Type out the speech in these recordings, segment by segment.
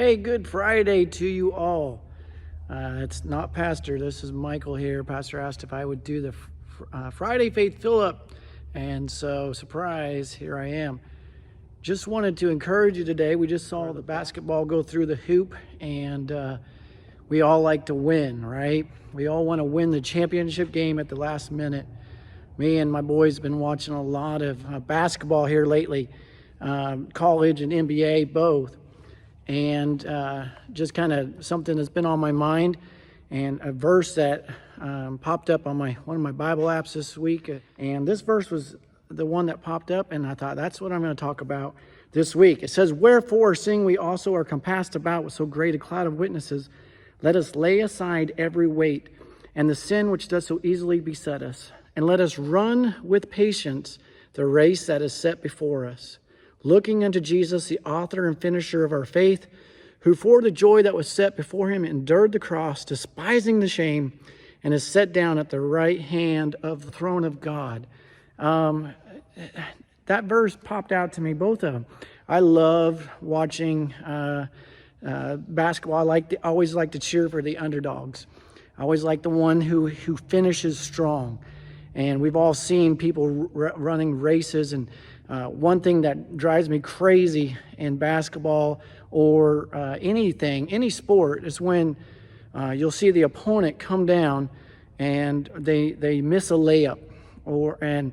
Hey, good Friday to you all. It's not Pastor, this is Michael here. Pastor asked if I would do the Friday Faith Fill-Up, and so, surprise, here I am. Just wanted to encourage you today. We just saw the basketball go through the hoop, and we all like to win, right? We all want to win the championship game at the last minute. Me and my boys have been watching a lot of basketball here lately, college and NBA both. And just kind of something that's been on my mind, and a verse that popped up on one of my Bible apps this week. And this verse was the one that popped up, and I thought that's what I'm going to talk about this week. It says, "Wherefore, seeing we also are compassed about with so great a cloud of witnesses, let us lay aside every weight and the sin which does so easily beset us, and let us run with patience the race that is set before us, looking unto Jesus, the author and finisher of our faith, who for the joy that was set before him endured the cross, despising the shame, and is set down at the right hand of the throne of God." That verse popped out to me, both of them. I love watching basketball. I always like to cheer for the underdogs. I always like the one who finishes strong. And we've all seen people running races, and one thing that drives me crazy in basketball or anything, any sport, is when you'll see the opponent come down and they miss a layup, and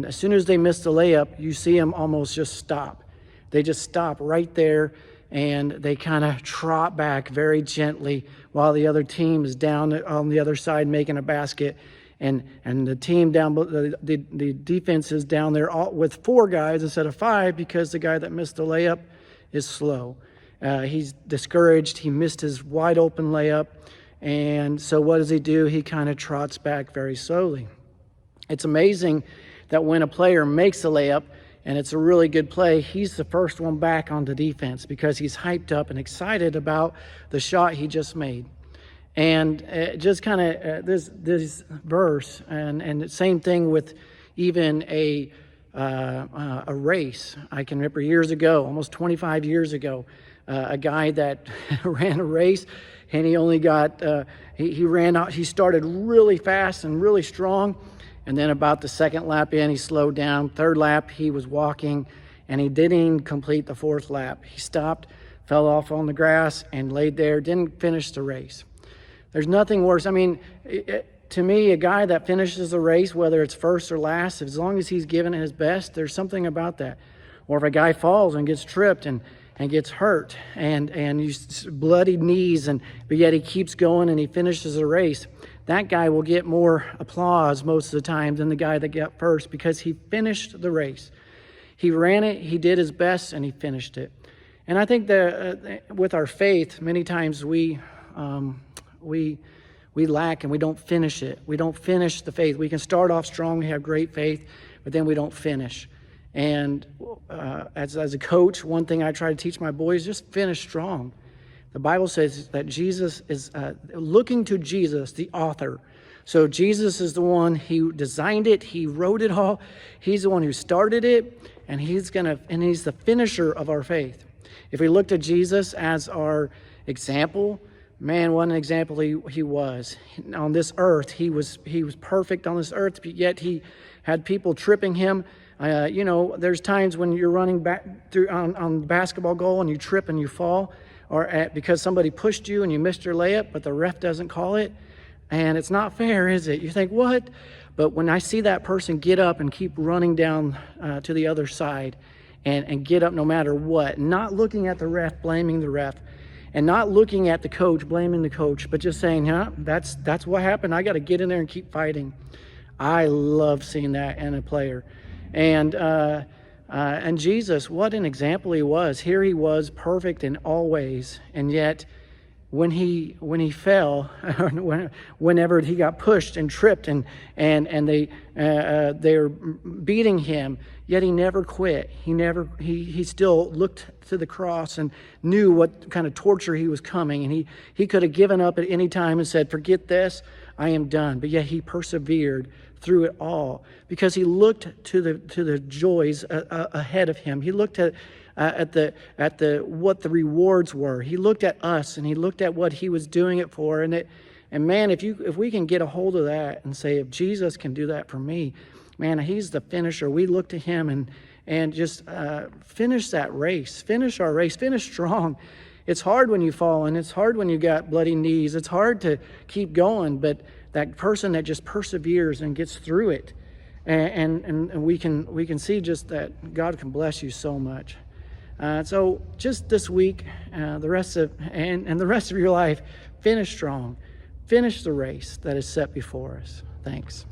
as soon as they miss the layup, you see them almost just stop. They just stop right there, and they kind of trot back very gently while the other team is down on the other side making a basket. And the team down, the defense is down there with 4 guys instead of 5, because the guy that missed the layup is slow. He's discouraged. He missed his wide open layup. And so what does he do? He kind of trots back very slowly. It's amazing that when a player makes a layup and it's a really good play, he's the first one back onto defense because he's hyped up and excited about the shot he just made. And just kind of this verse, and the same thing with even a race. I can remember years ago, almost 25 years ago, a guy that ran a race, and he only got he ran out. He started really fast and really strong, and then about the second lap in, he slowed down. Third lap, he was walking, and he didn't complete the 4th lap. He stopped, fell off on the grass, and laid there. Didn't finish the race. There's nothing worse. I mean, to me, a guy that finishes a race, whether it's first or last, as long as he's given it his best, there's something about that. Or if a guy falls and gets tripped and gets hurt and he's bloodied knees, but yet he keeps going and he finishes a race, that guy will get more applause most of the time than the guy that got first, because he finished the race. He ran it, he did his best, and he finished it. And I think that with our faith, many times we lack and we don't finish it. We don't finish the faith. We can start off strong, we have great faith, but then we don't finish. And as a coach, one thing I try to teach my boys, just finish strong. The Bible says that Jesus is looking to Jesus, the author. So Jesus is the one who designed it. He wrote it all. He's the one who started it, and he's the finisher of our faith. If we look to Jesus as our example, man, what an example he was. On this earth, he was perfect on this earth, but yet he had people tripping him. There's times when you're running back through on the basketball goal and you trip and you fall, or because somebody pushed you and you missed your layup, but the ref doesn't call it. And it's not fair, is it? You think, what? But when I see that person get up and keep running down to the other side and get up no matter what, not looking at the ref, blaming the ref, and not looking at the coach, blaming the coach, but just saying, that's what happened. I got to get in there and keep fighting. I love seeing that in a player. And Jesus, what an example he was. Here he was, perfect in all ways, and yet when he fell, whenever he got pushed and tripped, and they're beating him, yet he never quit. He still looked to the cross and knew what kind of torture he was coming, and he could have given up at any time and said, "Forget this, I am done." But yet he persevered through it all, because he looked to the joys ahead of him. He looked at the what the rewards were. He looked at us, and he looked at what he was doing it for. And man, if we can get a hold of that and say, if Jesus can do that for me, man, he's the finisher. We look to him and just finish that race, finish our race, finish strong. It's hard when you fall, and it's hard when you got bloody knees. It's hard to keep going, but that person that just perseveres and gets through it, and we can see just that God can bless you so much. So just this week, the rest of your life, finish strong, finish the race that is set before us. Thanks.